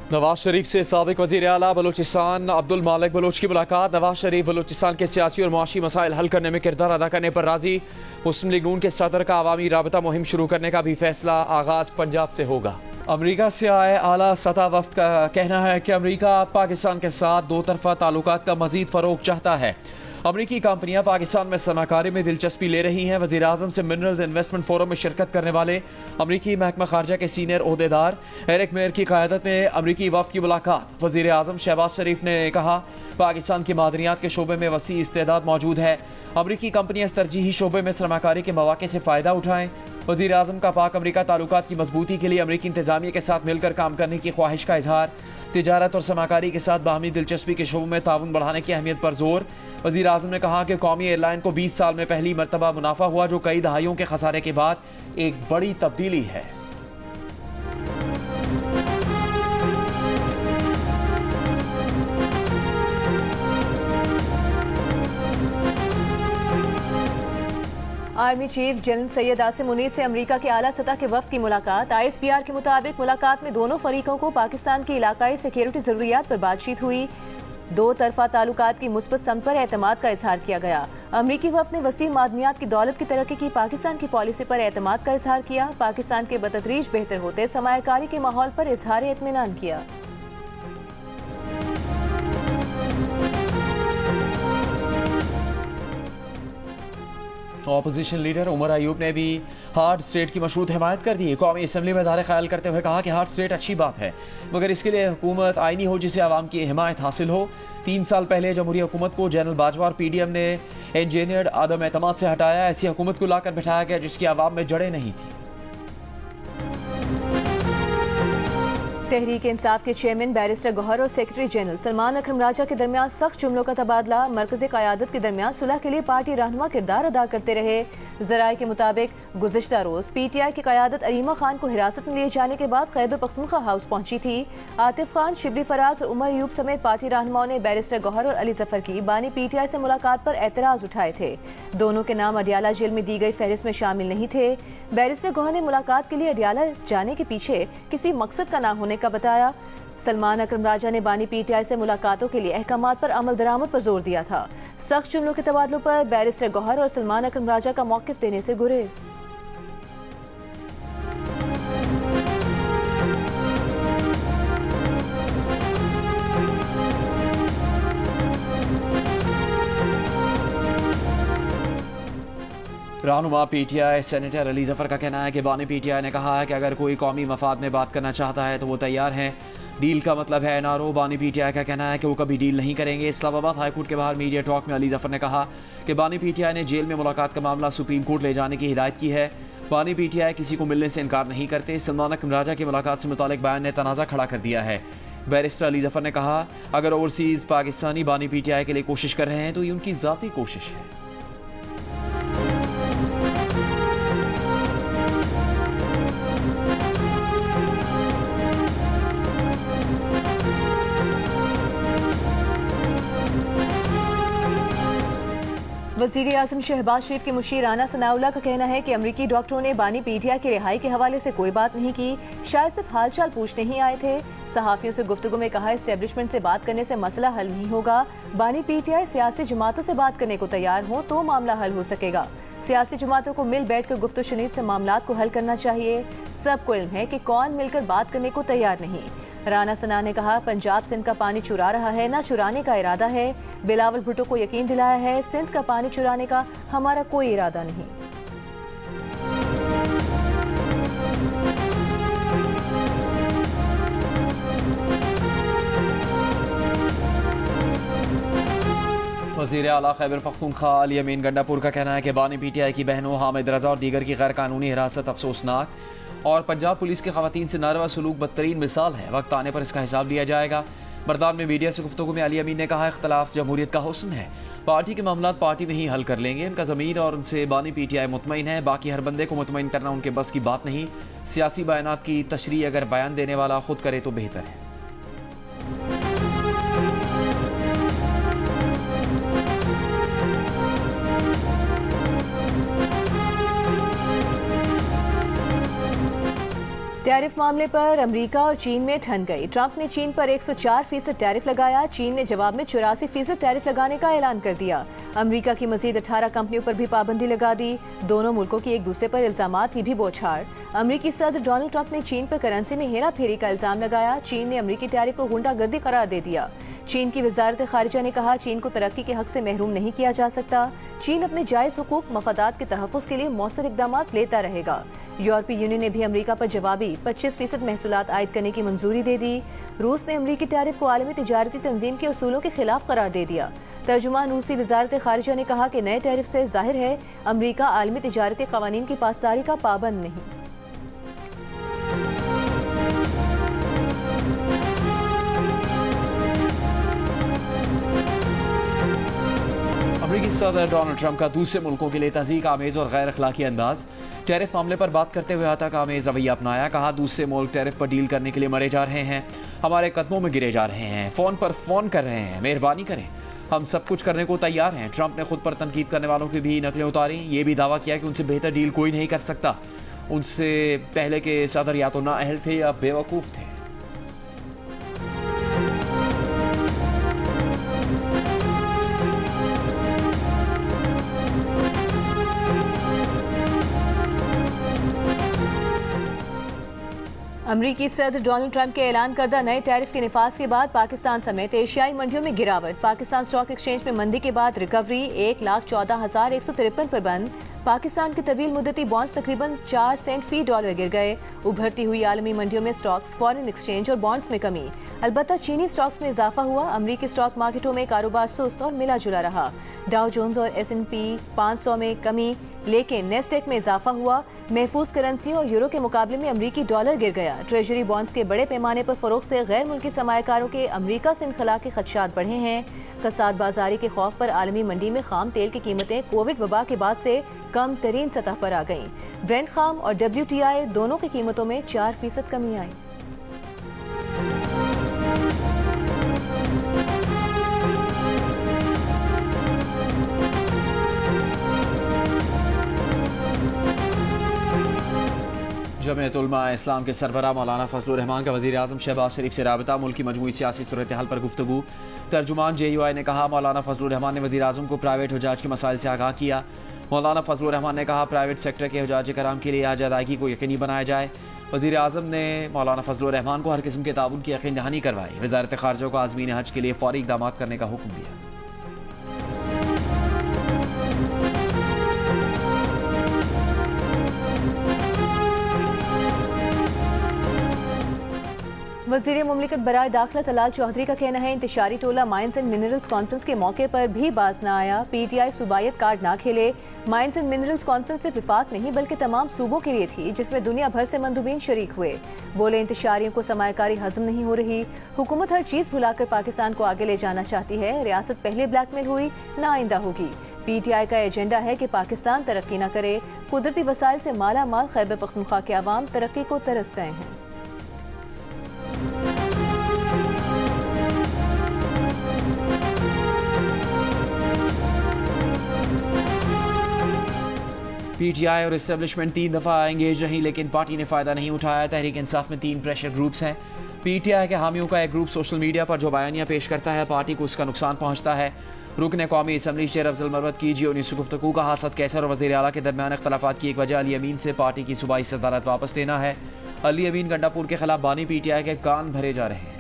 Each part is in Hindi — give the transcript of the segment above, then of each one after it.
नवाज शरीफ से साबिक वज़ीर आला बलूचिस्तान अब्दुल मालिक बलोच की मुलाकात। नवाज शरीफ बलूचिस्तान के सियासी और मुआशी मसाइल हल करने में किरदार अदा करने पर राजी। मुस्लिम लीग नून के सदर का अवामी राबता मुहिम शुरू करने का भी फैसला। आगाज पंजाब से होगा। अमरीका से आए आला सतह वफ्द का कहना है कि अमरीका पाकिस्तान के साथ दो तरफा ताल्लुकात का मजीद फरोग चाहता है। अमरीकी कंपनियां पाकिस्तान में सरमाकारी में दिलचस्पी ले रही हैं। वज़ीर आज़म से मिनरल्स इन्वेस्टमेंट फोरम में शिरकत करने वाले अमरीकी महकमा खारजा के सीनियर ओहदेदार एरिक मेयर की क़यादत में अमरीकी वफ्द की मुलाकात। वज़ीर आज़म शहबाज शरीफ ने कहा पाकिस्तान की मादनियात के शोबे में वसी इस्तेदाद मौजूद है। अमरीकी कंपनियां इस तरजीही शोबे में सरमाकारी के मौके से फ़ायदा उठाएं। वज़ीर आज़म का पाक अमरीका ताल्लुकात की मजबूती के लिए अमरीकी इंतजामिया के साथ मिलकर काम करने की ख्वाहिश का इजहार। तिजारत और सरमाकारी के साथ बाहमी दिलचस्पी के शोबों में ताउन बढ़ाने की अहमियत पर जोर। वज़ीर आज़म ने कहा कि कौमी एयरलाइन को 20 साल में पहली मरतबा मुनाफा हुआ, जो कई दहाइयों के खसारे के बाद एक बड़ी तब्दीली है। Army chief general Syed Asim Munir से अमेरिका के आला सतह के वफ्द की मुलाकात। ISPR के मुताबिक मुलाकात में दोनों फरीकों को पाकिस्तान की इलाकाई सिक्योरिटी जरूरियात पर बातचीत हुई। दो तरफा ताल्लुकात की मुस्बत सम पर एतमाद का इजहार किया गया। अमरीकी वफ्द ने वसीम मादनियात की दौलत की तरक्की की पाकिस्तान की पॉलिसी पर एतमाद का इजहार किया। पाकिस्तान के बतदरीज बेहतर होते सरमायाकारी के माहौल पर इजहार इत्मीनान किया। अपोजिशन लीडर उमर अयूब ने भी हार्ड स्टेट की मशरूत हिमायत कर दी। कौमी असम्बली में इज़हार ख्याल करते हुए कहा कि हार्ड स्टेट अच्छी बात है, मगर इसके लिए हुकूमत आईनी हो जिसे आवाम की हिमायत हासिल हो। 3 साल पहले जमहूरी हुकूमत को जनरल बाजवा और PDM ने इंजीनियर्ड आदम एतमाद से हटाया। ऐसी हुकूमत को लाकर बिठाया गया जिसकी आवाम में जड़ें नहीं थी। तहरीक इंसाफ के चेयरमैन बैरिस्टर गौहर और सेक्रेटरी जनरल सलमान अकरम राजा के दरमियान सख्त जुमलों का तबादला। मरकज़ी क़यादत के दरमियान सुलह के लिए पार्टी रहनुमा किरदार अदा करते रहे। ज़राए के मुताबिक गुज़िश्ता रोज़ PTI की क़यादत अरीमा खान को हिरासत में लिए जाने के बाद खैबर पख्तूनख्वा हाउस पहुंची थी। आतिफ खान, शिबली फराज और उमर अयूब समेत पार्टी रहनुमाओं ने बैरिस्टर गौहर और अली जफर की बानी PTI से मुलाकात पर एतराज़ उठाए थे। दोनों के नाम अडियाला जेल में दी गई फहरिस्त में शामिल नहीं थे। बैरिस्टर गौहर ने मुलाकात के लिए अडियाला जाने के पीछे किसी मकसद का न होने का बताया। सलमान अकरम राजा ने बानी PTI से मुलाकातों के लिए अहकामात पर अमल दरामद पर जोर दिया था। सख्त जुमलों के तबादलों पर बैरिस्टर गौहर और सलमान अकरम राजा का मौक़िफ़ देने से गुरेज। रहनुमा PTI सेनेटर अली जफर का कहना है कि बानी PTI ने कहा है कि अगर कोई कौमी मफाद में बात करना चाहता है तो वो तैयार हैं। डील का मतलब है NRO। बानी PTI का कहना है कि वो कभी डील नहीं करेंगे। इस्लामाबाद हाईकोर्ट के बाहर मीडिया टॉक में अली जफर ने कहा कि बानी PTI ने जेल में मुलाकात का मामला सुप्रीम कोर्ट ले जाने की हिदायत की है। बानी PTI किसी को मिलने से इनकार नहीं करते। सलमान अकरम राजा की मुलाकात से मुतालिक बयान ने तनाज़ा खड़ा कर दिया है। बैरिस्टर अली जफर ने कहा अगर ओवरसीज़ पाकिस्तानी बानी PTI के लिए कोशिश कर रहे हैं तो ये उनकी ज़ाती कोशिश है। वज़ीर आज़म शहबाज शरीफ के मुशीर राना सनाउल्लाह का कहना है कि अमरीकी डॉक्टरों ने बानी PTI की रिहाई के हवाले से कोई बात नहीं की, शायद सिर्फ हाल चाल पूछने ही आए थे। सहाफ़ियों से गुफ्तगू में कहा एस्टेब्लिशमेंट से बात करने से मसला हल नहीं होगा। बानी PTI सियासी जमातों से बात करने को तैयार हो तो मामला हल हो सकेगा। सियासी जमातों को मिल बैठ कर गुफ्त शनीद से मामलात को हल करना चाहिए। सबको इल्म है कि कौन मिलकर बात करने को तैयार नहीं। राना सना ने कहा पंजाब सिंध का पानी चुरा रहा है, ना चुराने का इरादा है। बिलावल भुट्टो को यकीन दिलाया है सिंध का पानी चुराने का हमारा कोई इरादा नहीं। वज़ीर आला खैबर पख्तूनख्वा अली अमीन गंडापुर का कहना है कि बानी PTI की बहनों हामिद रजा और दीगर की गैर कानूनी हिरासत अफसोसनाक और पंजाब पुलिस की खवातीन से नारवा सलूक बदतरीन मिसाल है। वक्त आने पर इसका हिसाब दिया जाएगा। मर्दान में मीडिया से गुफ्तगू में अली अमीन ने कहा इख्तलाफ जमहूरियत का हुस्न है, पार्टी के मामलात पार्टी में ही हल कर लेंगे। उनका ज़मीर और उनसे बानी PTI मुतमईन है, बाकी हर बंदे को मुतमईन करना उनके बस की बात नहीं। सियासी बयानात की तशरीह अगर बयान देने वाला खुद करे तो बेहतर है। टैरिफ मामले पर अमेरिका और चीन में ठन गई। ट्रंप ने चीन पर 104% टैरिफ लगाया। चीन ने जवाब में 84% टैरिफ लगाने का ऐलान कर दिया। अमेरिका की मजीद 18 कंपनियों पर भी पाबंदी लगा दी। दोनों मुल्कों की एक दूसरे पर इल्जामात की भी बौछार। अमेरिकी सदर डोनाल्ड ट्रंप ने चीन पर करेंसी में हेरा फेरी का इल्जाम लगाया। चीन ने अमेरिकी टैरिफ को गुंडागर्दी करार दे दिया। चीन की वजारत खारिजा ने कहा, चीन को तरक्की के हक से महरूम नहीं किया जा सकता। चीन अपने जायज हुकूक मफादात के तहफ़्फ़ुज़ के लिए मौसर इक़दाम लेता रहेगा। यूरोपीय यूनियन ने भी अमेरिका पर जवाबी 25% महसूलात आयद करने की मंजूरी दे दी। रूस ने अमेरिकी टैरिफ को आलमी तिजारती तंजीम के उसूलों के खिलाफ करार दे दिया। तर्जुमान रूसी वजारत खारिजा ने कहा कि नए टैरिफ से जाहिर है अमेरिका आलमी तिजारती क़वानीन की पासदारी का पाबंद नहीं। अमेरिकी सदर डोनाल्ड ट्रंप का दूसरे मुल्कों के लिए तज़ीक आमेज़ और गैर अखलाकी अंदाज। टैरिफ मामले पर बात करते हुए आतंक आमेज़ रवैया अपनाया। कहा, दूसरे मुल्क टैरिफ पर डील करने के लिए मरे जा रहे हैं, हमारे कदमों में गिरे जा रहे हैं, फ़ोन पर फ़ोन कर रहे हैं, मेहरबानी करें, हम सब कुछ करने को तैयार हैं। ट्रंप ने खुद पर तनकीद करने वालों की भी नकलें उतारी। ये भी दावा किया कि उनसे बेहतर डील कोई नहीं कर सकता। उनसे पहले के सदर या तो नाअहल थे या बेवकूफ़ थे। अमरीकी सदर डोनाल्ड ट्रंप के ऐलान करदा नए टैरिफ के निफाज के बाद पाकिस्तान समेत एशियाई मंडियों में गिरावट। पाकिस्तान स्टॉक एक्सचेंज में मंदी के बाद रिकवरी। 1,14,153 पर बंद। पाकिस्तान के तवील मुद्दती बॉन्ड्स तकरीबन 4 सेंट फी डॉलर गिर गए। उभरती हुई आलमी मंडियों में स्टॉक्स, फॉरेन एक्सचेंज और बॉन्ड्स में कमी। अलबत्ता चीनी स्टॉक्स में इजाफा हुआ। अमरीकी स्टॉक मार्केटों में कारोबार सुस्त और मिला जुला रहा। डाउ जोन्स और S&P 500 में कमी, लेकिन नेस्डेक में इजाफा हुआ। महफूज करेंसियों और यूरो के मुकाबले में अमरीकी डॉलर गिर गया। ट्रेजरी बॉन्ड्स के बड़े पैमाने पर फरोख्त से गैर मुल्की सरमायाकारों के अमरीका से इनखला के खदशात बढ़े हैं। कसाद बाजारी के खौफ पर आलमी मंडी में खाम तेल की कीमतें कोविड वबा के बाद से कम तरीन सतह पर आ गईं। ब्रेंट खाम और WTI दोनों की कीमतों में 4% कमी आई। जमीयत उलमा इस्लाम के सरबराह मौलाना फजलुर रहमान का वज़ीर आज़म शहबाज शरीफ से राबता। मुल्क की मजमूई सियासी सूरत हाल पर गुफ्तगू। तर्जुमान JUI ने कहा, मौलाना फजलुर रहमान ने वज़ीर आज़म को प्राइवेट हुजाज के मसाइल से आगाह किया। मौलाना फजलुर रहमान ने कहा, प्राइवेट सेक्टर के हुजाज कराम के लिए हज अदायगी को यकीनी बनाया जाए। वज़ीर आज़म ने मौलाना फजलुर रहमान को हर किस्म के ताउन की यकीन दहानी करवाई। वज़ारत खारजा को आज़मीन हज के लिए फौरी इक़दाम करने का हुक्म दिया। वज़ीर मुमलिकत बराए दाखिला तलाल चौधरी का कहना है, इंतशारी टोला माइंस एंड मिनरल्स कॉन्फ्रेंस के मौके पर भी बाज न आया। PTI सूबायत कार्ड ना खेले। माइंस एंड मिनरल्स कॉन्फ्रेंस सिर्फ विफाक नहीं बल्कि तमाम सूबों के लिए थी, जिसमें दुनिया भर से मंदूबीन शरीक हुए। बोले, इंतशारियों को सरमायाकारी हजम नहीं हो रही। हुकूमत हर चीज़ भुलाकर पाकिस्तान को आगे ले जाना चाहती है। रियासत पहले ब्लैकमेल हुई, ना आइंदा होगी। PTI का एजेंडा है कि पाकिस्तान तरक्की न करे। कुदरती वसाइल से माला माल खैबर पख्तूनख्वा के अवाम तरक्की को तरस गए हैं। PTI और इस्टेब्लिशमेंट 3 दफ़ा एंगेज रही, लेकिन पार्टी ने फ़ायदा नहीं उठाया। तहरीक इंसाफ में 3 प्रेशर ग्रुप्स हैं। PTI के हामियों का एक ग्रुप सोशल मीडिया पर जो बयानियाँ पेश करता है, पार्टी को उसका नुकसान पहुँचता है। रुकन कौमी असम्बली शेर अफजल मरवत की G19 से गुफ्तगू का हासद कैसर और वज़ीर आला के दरमियान इख्तलाफात की एक वजह अली अमीन से पार्टी की सूबाई सदारत वापस लेना है। अली अमीन गंडापुर के खिलाफ बानी PTI के कान भरे जा रहे हैं।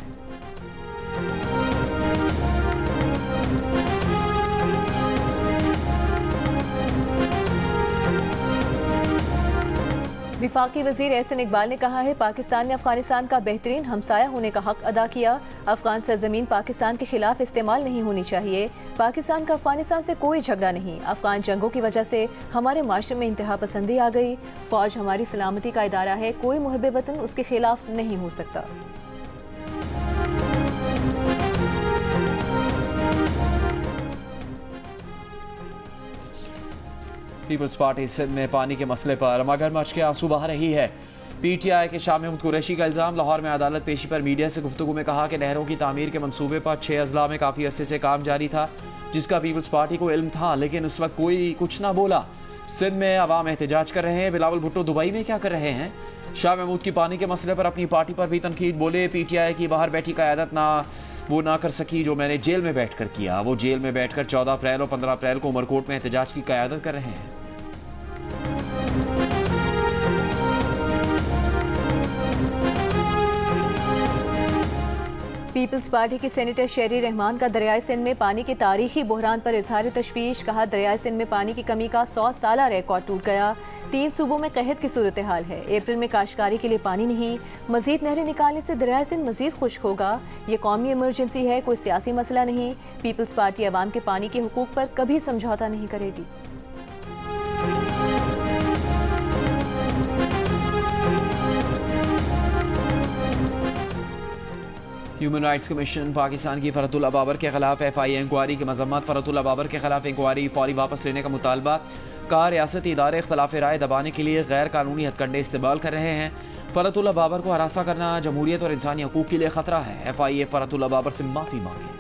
विफाकी वजीर एहसन इकबाल ने कहा है, पाकिस्तान ने अफगानिस्तान का बेहतरीन हमसाया होने का हक अदा किया। अफगान सरजमीन पाकिस्तान के खिलाफ इस्तेमाल नहीं होनी चाहिए। पाकिस्तान का अफगानिस्तान से कोई झगड़ा नहीं। अफगान जंगों की वजह से हमारे माशरे में इंतहा पसंदी आ गई। फौज हमारी सलामती का इदारा है, कोई मुहब्बे वतन उसके खिलाफ नहीं हो सकता। पीपल्स पार्टी सिंध में पानी के मसले पर मगरमच्छ के आंसू बहा रही है। PTI के शाह महमूद कुरैशी का इल्ज़ाम। लाहौर में अदालत पेशी पर मीडिया से गुफ्तगू में कहा कि नहरों की तामीर के मंसूबे पर 6 अजला में काफ़ी अरसे से काम जारी था, जिसका पीपल्स पार्टी को इल्म था, लेकिन उस वक्त कोई कुछ ना बोला। सिंध में अवाम एहतजाज कर रहे हैं। बिलावल भुट्टो दुबई में क्या कर रहे हैं? शाह महमूद की पानी के मसले पर अपनी पार्टी पर भी तनकीद। बोले पीटीआई की बाहर बैठी क़यादत वो ना कर सकी जो मैंने जेल में बैठकर किया। वो जेल में बैठकर 14 अप्रैल और 15 अप्रैल को उमरकोट में एहतजाज की क़यादत कर रहे हैं। पीपल्स पार्टी की सेनेटर शेरी रहमान का दरियाई सिंध में पानी के तारीखी बहरान पर इजहार तशवीश। कहा दरियाई सिंध में पानी की कमी का 100 साला रिकॉर्ड टूट गया। 3 सूबों में कहत की सूरत हाल है। अप्रैल में काश्तकारी के लिए पानी नहीं। मजीद नहरें निकालने से दरियाई सिंध मजीद खुश्क होगा। ये कौमी इमरजेंसी है, कोई सियासी मसला नहीं। पीपल्स पार्टी अवाम के पानी के हुकूक पर कभी समझौता नहीं करेगी। ह्यूमन राइट्स कमीशन पाकिस्तान की फरहतुल्लाह बाबर के खिलाफ FIA इंक्वायरी की मजम्मत। फरहतुल्लाह बाबर के खिलाफ इंक्वायरी फौरी वापस लेने का मुतालबा। कहा रियासती इदारे इख्तलाफ राय दबाने के लिए गैर कानूनी हथकंडे इस्तेमाल कर रहे हैं। फरहतुल्लाह बाबर को हरासा करना जमहूरियत और इंसानी हकूक के लिए खतरा है। FIA फरहतुल्लाह बाबर से माफी मांगे।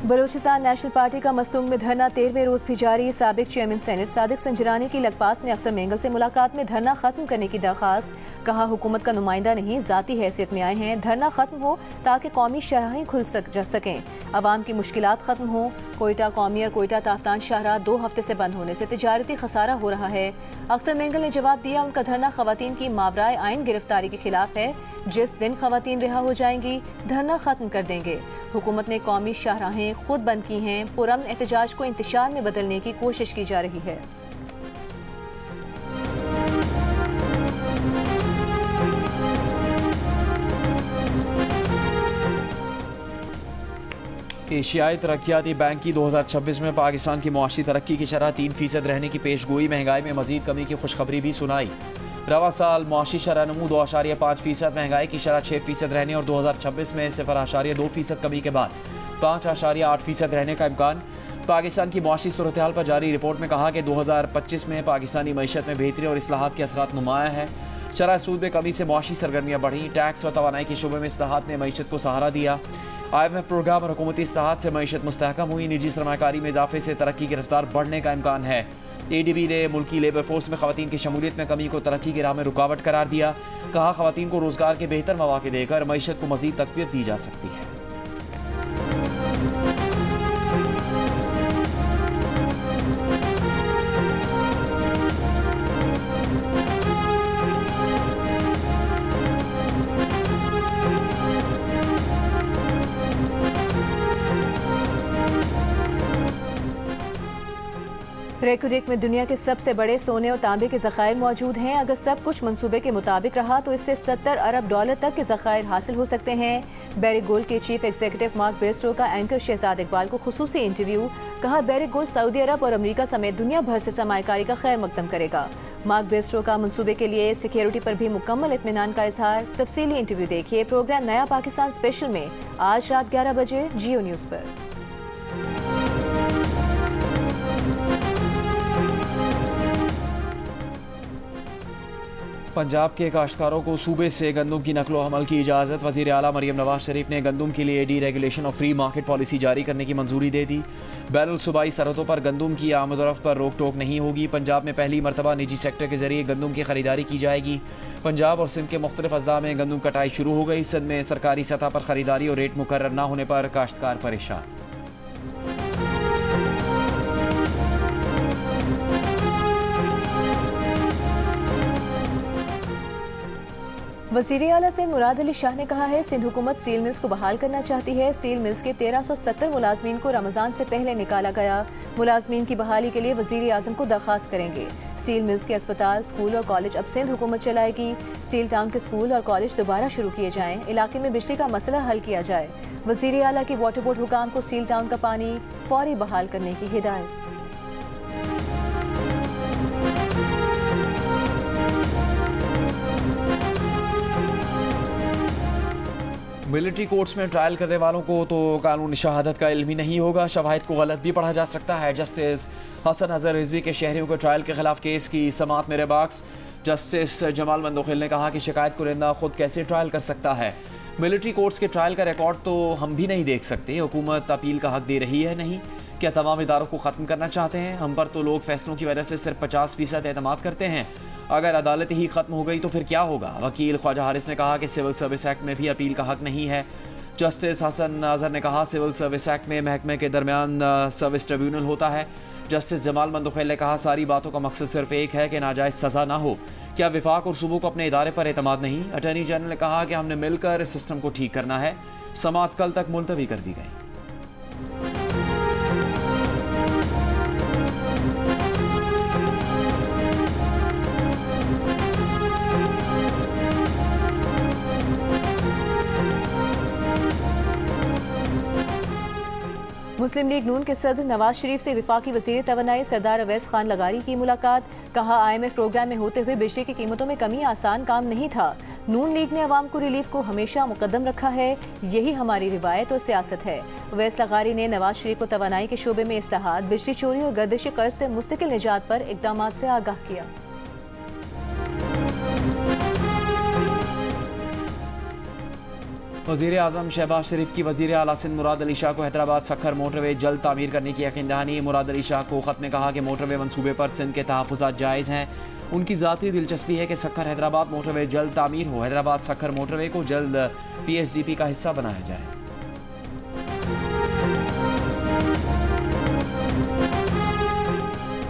बलूचिस्तान नेशनल पार्टी का मस्तूंग में धरना 13वें रोज भी जारी। साबिक चेयरमैन सेनेट सादिक संजरानी की लगपास में अख्तर मेंगल से मुलाकात में धरना खत्म करने की दरख्वास्त। कहा हुकूमत का नुमाइंदा नहीं, जाती हैसियत में आए हैं। धरना खत्म हो ताकि कौमी शराहें खुल सकें, अवाम की मुश्किलात खत्म हो। कोयटा कौमी और कोयटा ताफ्तान शाहराह 2 हफ्ते से बंद होने से तिजारती खसारा हो रहा है। अख्तर मेंगल ने जवाब दिया, उनका धरना खवातीन की मावराए आइन गिरफ्तारी के खिलाफ है। जिस दिन खवातीन रिहा हो जाएंगी धरना खत्म कर देंगे। हुकूमत ने कौमी शाहराहें खुद बंद की हैं। पुरअमन एहतजाज को इंतशार में बदलने की कोशिश की जा रही है। एशियाई तरक्याती बैंक की 2026 में पाकिस्तान की मुआशी तरक्की की शरह 3% रहने की पेशगोई। महंगाई में मजीद कमी की खुशखबरी भी सुनाई। रवा साल मुआशी शरह नमू 2.5%, महंगाई की शरह 6% रहने और 2026 में 0.2% कमी के बाद 5.8% रहने का इम्कान। पाकिस्तान की मुआशी सूरत हाल पर जारी रिपोर्ट में कहा कि 2025 में पाकिस्तानी मईशत में बेहतरी और इस्लाहात के असरात नुमाया है। शरह सूद में कमी से मुआशी सरगर्मियाँ बढ़ी। टैक्स व तवानाई के शुबे में इस्लाहात ने मईशत को सहारा दिया। IMF प्रोग्राम और हुकूमती इस्लाहात से मईशत मुस्तहकम हुई। निजी सरमाकारी में इजाफे से तरक्की की रफ्तार बढ़ने का इम्कान है। ADB ने मुल्की लेबर फोर्स में खवातीन की शमूलियत में कमी को तरक्की की राह में रुकावट करार दिया। कहा खवातीन को रोजगार के बेहतर मौके देकर मईशत को मजीद तक़वियत दी जा सकती है। रेकोडेक में दुनिया के सबसे बड़े सोने और तांबे के ज़खायर मौजूद हैं। अगर सब कुछ मंसूबे के मुताबिक रहा तो इससे $70 अरब तक के ज़खायर हासिल हो सकते हैं। बैरिक गोल्ड के चीफ एग्जीक्यूटिव मार्क बेस्ट्रो का एंकर शहजाद इकबाल को खुसूसी इंटरव्यू। कहा बैरिक गोल्ड सऊदी अरब और अमेरिका समेत दुनिया भर से सरमायाकारी का खैर मकदम करेगा। मार्क बेस्ट्रो का मंसूबे के लिए सिक्योरिटी पर भी मुकम्मल इत्मीनान का इजहार। तफसीली इंटरव्यू देखिए प्रोग्राम नया पाकिस्तान स्पेशल में आज रात 11 बजे जियो न्यूज़ पर। पंजाब के काश्तकारों को सूबे से गंदम की नकलो हमल की इजाज़त। वज़ीर आला मरियम नवाज शरीफ ने गंदम के लिए डीरेगुलेशन और फ्री मार्केट पॉलिसी जारी करने की मंजूरी दे दी। बैनुल सूबाई सरहदों पर गंदम की आमदोरफ्त पर रोक टोक नहीं होगी। पंजाब में पहली मरतबा निजी सेक्टर के जरिए गंदम की खरीदारी की जाएगी। पंजाब और सिंध के मुख्तलिफ अजला में गंदम कटाई शुरू हो गई। सिंध में सरकारी सतह पर खरीदारी और रेट मुकर्रर न होने पर काश्तकार परेशान। वज़ीर आला से मुराद अली शाह ने कहा है सिंध हुकूमत स्टील मिल्स को बहाल करना चाहती है। स्टील मिल्स के 1370 मुलाजमीन को रमज़ान से पहले निकाला गया। मुलाजमीन की बहाली के लिए वज़ीर आज़म को दरख्वास्त करेंगे। स्टील मिल्स के अस्पताल, स्कूल और कॉलेज अब सिंध हुकूमत चलाएगी। स्टील टाउन के स्कूल और कॉलेज दोबारा शुरू किए जाएं। इलाके में बिजली का मसला हल किया जाए। वज़ीर आला की वाटर बोर्ड हुकाम को स्टील टाउन का पानी फौरी बहाल करने की हिदायत। मिलिट्री कोर्ट्स में ट्रायल करने वालों को तो कानून शहादत का इल्म ही नहीं होगा। शवाहिद को गलत भी पढ़ा जा सकता है। जस्टिस हसन अजहर रिजवी के शहरियों के ट्रायल के खिलाफ केस की समाअत में रिमार्क्स। जस्टिस जमाल मंदोखिल ने कहा कि शिकायत कुरिंदा खुद कैसे ट्रायल कर सकता है। मिलिट्री कोर्ट्स के ट्रायल का रिकॉर्ड तो हम भी नहीं देख सकते। हुकूमत अपील का हक दे रही है नहीं। क्या तमाम इदारों को ख़त्म करना चाहते हैं? हम पर तो लोग फैसलों की वजह से सिर्फ 50% एतमाद करते हैं। अगर अदालत ही ख़त्म हो गई तो फिर क्या होगा? वकील ख्वाजा हारिस ने कहा कि सिविल सर्विस एक्ट में भी अपील का हक नहीं है। जस्टिस हसन अजहर ने कहा सिविल सर्विस एक्ट में महकमे के दरमियान सर्विस ट्रिब्यूनल होता है। जस्टिस जमाल मंदुखेल ने कहा सारी बातों का मकसद सिर्फ एक है कि नाजायज़ सज़ा ना हो। क्या विफाक और सूबों को अपने इदारे पर एतमाद नहीं? अटॉर्नी जनरल ने कहा कि हमने मिलकर इस सिस्टम को ठीक करना है। समाअत कल तक मुलतवी कर दी गई। मुस्लिम लीग नून के सदर नवाज शरीफ से वफाकी वज़ीर तवानाई सरदार अवैस खान लगारी की मुलाकात। कहा IMF प्रोग्राम में होते हुए बिजली की कीमतों में कमी आसान काम नहीं था। नून लीग ने अवाम को रिलीफ को हमेशा मुकद्दम रखा है। यही हमारी रिवायत और सियासत है। अवैस लगारी ने नवाज शरीफ को तवानाई के शोबे में इस्लाहात, बिजली चोरी और गर्दिश कर्ज से मुस्तकिल निजात पर इक़दामात से आगाह किया। वज़ीर आज़म शहबाज शरीफ की वज़ीर आला सिंध मुराद अली शाह को हैदराबाद सखर मोटरवे जल्द तामीर करने की यकीन दहानी। मुराद अली शाह को ख़त में कहा कि मोटरवे मनसूबे पर सिंध के तहफ़्फ़ुज़ात जायज़ हैं। उनकी ज़ाती दिलचस्पी है कि सखर हैदराबाद मोटरवे जल्द तामीर हो। हैदराबाद सखर मोटरवे को जल्द PSDP का हिस्सा बनाया जाए।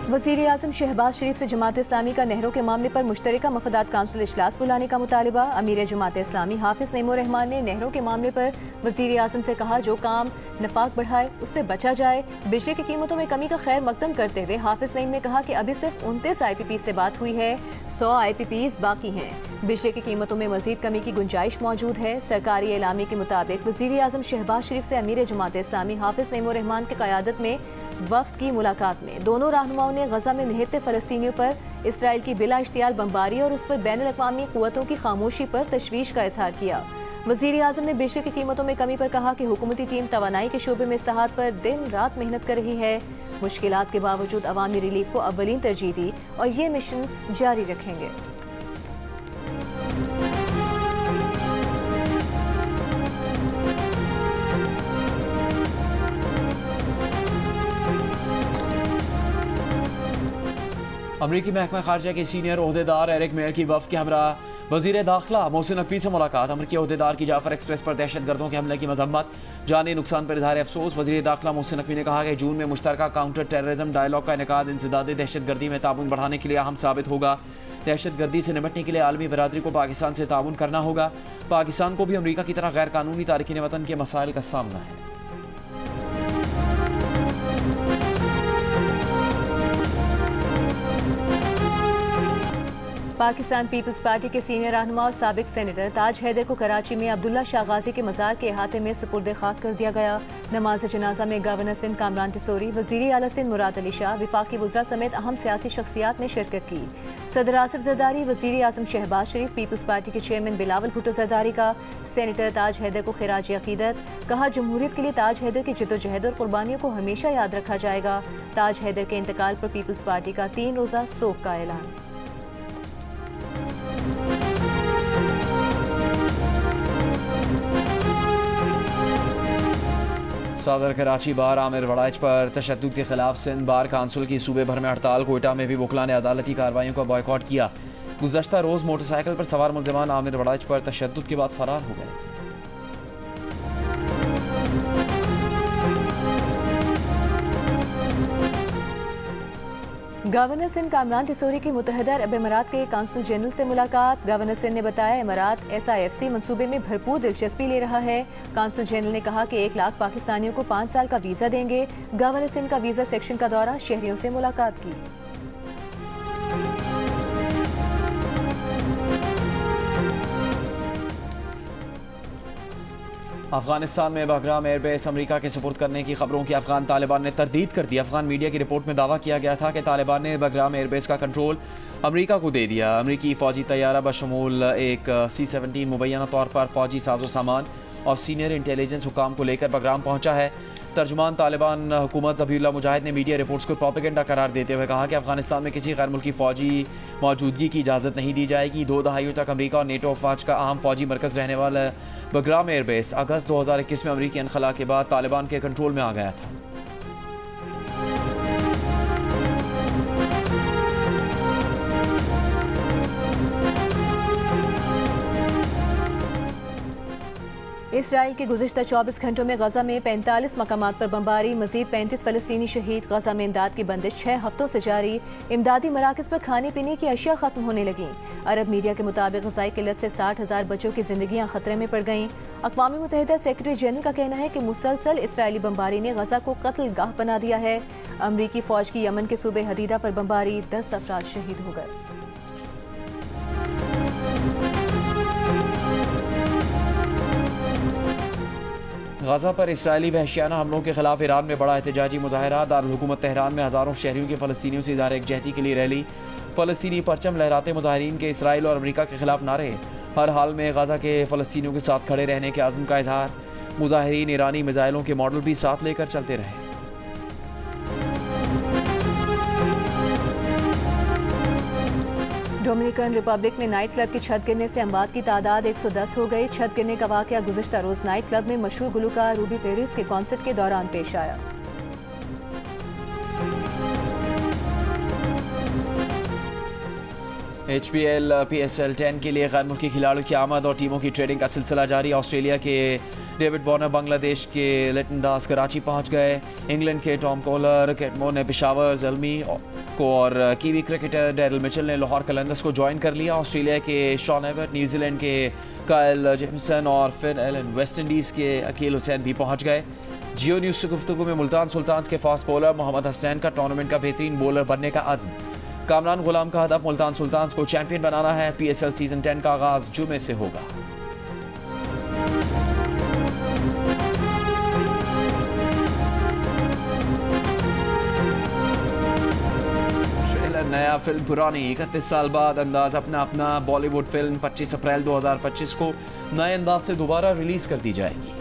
वज़ीर आज़म शहबाज शरीफ से जमात इस्लामी का नहरों के मामले पर मुश्तरका मफादात काउंसिल इजलास बुलाने का मुतालिबा। अमीर जमात इस्लामी हाफिज नईमुर रहमान ने नहरों के मामले पर वज़ीर आज़म से कहा जो काम नफाक बढ़ाए उससे बचा जाए। बिजली की कीमतों में कमी का खैर मकदम करते हुए हाफिज नईम ने कहा कि अभी सिर्फ 29 IPP से बात हुई है, 100 IPPs बाकी हैं। बिजली की कीमतों में मजीद कमी की गुंजाइश मौजूद है। सरकारी एलामी के मुताबिक वज़ीर आज़म शहबाज शरीफ से अमीर जमात इस्लामी हाफिज नईमुर रहमान की क़यादत में वफ्द की मुलाकात में दोनों रहनुमाओं ने गजा में निहत्ते फ़लस्तीनियों पर इसराइल की बिला इश्तियाल बमबारी और उस पर बैनुल अक़वामी क़ुव्वतों की खामोशी पर तशवीश का इजहार किया। वज़ीर आज़म ने बिजली की कीमतों में कमी पर कहा कि हुकूमती टीम तवानाई के शोबे में इस्लाहात पर दिन रात मेहनत कर रही है। मुश्किलात के बावजूद अवामी रिलीफ को अव्वलीन तरजीह दी और ये मिशन जारी रखेंगे। अमरीकी महकमा खारजा के सीनियर ओहदेदार एरिक मेयर की वफ्द के हमरा वजीर दाखिला मोहसिन नकवी से मुलाकात। अमरीकी ओहदेदार की जाफर एक्सप्रेस पर दहशतगर्दों के हमले की मजम्मत, जानी नुकसान पर इजहार अफसोस। वजीर दाखिला मोहसिन नकवी ने कहा कि जून में मुश्तरका काउंटर टेररिज्म डायलॉग का इनेकाद इंसदाद दहशतगर्दी में ताउन बढ़ाने के लिए अहम साबित होगा। दहशतगर्दी से निपटने के लिए आलमी बरादरी को पाकिस्तान से ताउन करना होगा। पाकिस्तान को भी अमरीका की तरह गैर कानूनी तारकीन वतन के मसाइल का सामना है। पाकिस्तान पीपल्स पार्टी के सीनियर रहनुमा और साबिक सेनेटर ताज हैदर को कराची में अब्दुल्ला शाह गाजी के मज़ार के अहाते में सुपुर्द खाक कर दिया गया। नमाज जनाजा में गवर्नर सिंध कामरान तिसोरी, वज़ीर आला सिंध मुराद अली शाह, विफाकी वज़रा समेत अहम सियासी शख्सियात ने शिरकत की। सदर आसिफ जरदारी, वज़ीर आज़म शहबाज शरीफ, पीपल्स पार्टी के चेयरमैन बिलावल भुट्टो जरदारी का सेनेटर ताज हैदर को खिराज अकीदत। कहा जमहूरियत के लिए ताज हैदर की जिद्दोजहद और कुर्बानियों को हमेशा याद रखा जाएगा। ताज हैदर के इंतकाल पर पीपल्स पार्टी का 3 रोज़ा सोग का ऐलान। सदर कराची बार आमिर वड़ाइच पर तशद्दुद के खिलाफ सिंध बार काउंसिल की सूबे भर में हड़ताल। कोयटा में भी वकला ने अदालती कार्रवाइयों का बॉयकॉट किया। गुज़श्ता रोज़ मोटरसाइकिल पर सवार मुल्ज़िमान आमिर वड़ाइच पर तशद्दुद के बाद फरार हो गए। गवर्नर सिंध कामरान तिसोरी की मुत्तहिदा अरब अमीरात के काउंसिल जनरल से मुलाकात। गवर्नर सिंध ने बताया इमारात SIFC मंसूबे में भरपूर दिलचस्पी ले रहा है। काउंसिल जनरल ने कहा कि 1 लाख पाकिस्तानियों को 5 साल का वीज़ा देंगे। गवर्नर सिंध का वीज़ा सेक्शन का दौरा, शहरियों से मुलाकात की। अफगानिस्तान में बहराम एयरबेस अमेरिका के सुपुर्द करने की खबरों की अफगान तालिबान ने तरदीद कर दी। अफगान मीडिया की रिपोर्ट में दावा किया गया था कि तालिबान ने बहराम एयरबेस का कंट्रोल अमेरिका को दे दिया। अमेरिकी फौजी तैयारा बशमूल एक C-17 मुबैना तौर पर फौजी साजो सामान और सीनियर इंटेलिजेंस हुकाम को लेकर बहराम पहुंचा है। तर्जुमान तालिबान हुकूमत ज़बीहुल्लाह मुजाहिद ने मीडिया रिपोर्ट्स को प्रोपेगेंडा करार देते हुए कहा कि अफगानिस्तान में किसी गैर मुल्की फ़ौजी मौजूदगी की इजाज़त नहीं दी जाएगी। 2 दहाइयों तक अमरीका और नेटो अफवाज का अहम फ़ौजी मरकज़ रहने वाला बग्राम एयरबेस अगस्त 2021 में अमरीकी इनखला के बाद तालिबान के कंट्रोल में आ गया था। इसराइल के गुज़िश्ता 24 घंटों में गजा में 45 मकामात पर बमबारी, मजीद 35 फलस्तीनी शहीद। गजा में इमदाद की बंदिश 6 हफ्तों से जारी। इमदादी मराकज़ पर खाने पीने की अशिया खत्म होने लगी। अरब मीडिया के मुताबिक ग़ज़ाई किल्लत से 60,000 बच्चों की जिंदगियां खतरे में पड़ गईं। अक़वाम मुत्तहिदा सेक्रेटरी जनरल का कहना है कि मुसलसल इसराइली बमबारी ने गजा को कत्ल गाह बना दिया है। अमरीकी फौज की यमन के सूबे हदीदा पर बमबारी, 10 अफराद शहीद हो गए। गाज़ा पर इसराइली वहशियाना हमलों के खिलाफ ईरान में बड़ा एहतजाजी मुजाहरा। दारुल हुकूमत तेहरान में हज़ारों शहरियों की फ़लस्तीनियों से इज़हार यकजहती के लिए रैली। फ़लस्तीनी परचम लहराते मुजाहिरीन के इसराइल और अमरीका के खिलाफ नारे। हर हाल में गाज़ा के फ़लस्तीनियों के साथ खड़े रहने के आज़म का इजहार। मुजाहिरीन ईरानी मिसाइलों के मॉडल भी साथ लेकर चलते रहे। डोमिनिकन रिपब्लिक में नाइट क्लब की छत गिरने से अमवात की तादाद 110 हो गई। छत गिरने का वाकया गुज़िश्ता रोज नाइट क्लब में मशहूर गुलकार रूबी पेरिस के कॉन्सर्ट के दौरान पेश आया। HPL PSL 10 के लिए गैर मुल्की खिलाड़ियों की आमद और टीमों की ट्रेडिंग का सिलसिला जारी। ऑस्ट्रेलिया के डेविड वार्नर बांग्लादेश के लिटन दास कराची पहुंच गए। इंग्लैंड के टॉम कोलर कैटमोर ने पेशावर जल्मी को और कीवी क्रिकेटर डेरिल मिचेल ने लाहौर कलंदर्स को ज्वाइन कर लिया। ऑस्ट्रेलिया के शॉन एवर्ट, न्यूजीलैंड के काइल जेमिसन और फिन एलन, वेस्ट इंडीज़ के अकील हुसैन भी पहुंच गए। जियो न्यूज़ से गुफ्तगू में मुल्तान सुल्तान्स के फास्ट बॉलर मोहम्मद हसनैन का टूर्नामेंट का बेहतरीन बॉलर बनने का अज़्म। कामरान गुलाम का हदफ मुल्तान सुल्तान्स को चैंपियन बनाना है। PSL सीजन 10 का आगाज जुमे से होगा। नया फिल्म पुरानी 31 साल बाद अंदाज अपना बॉलीवुड फिल्म 25 अप्रैल 2025 को नए अंदाज से दोबारा रिलीज कर दी जाएगी।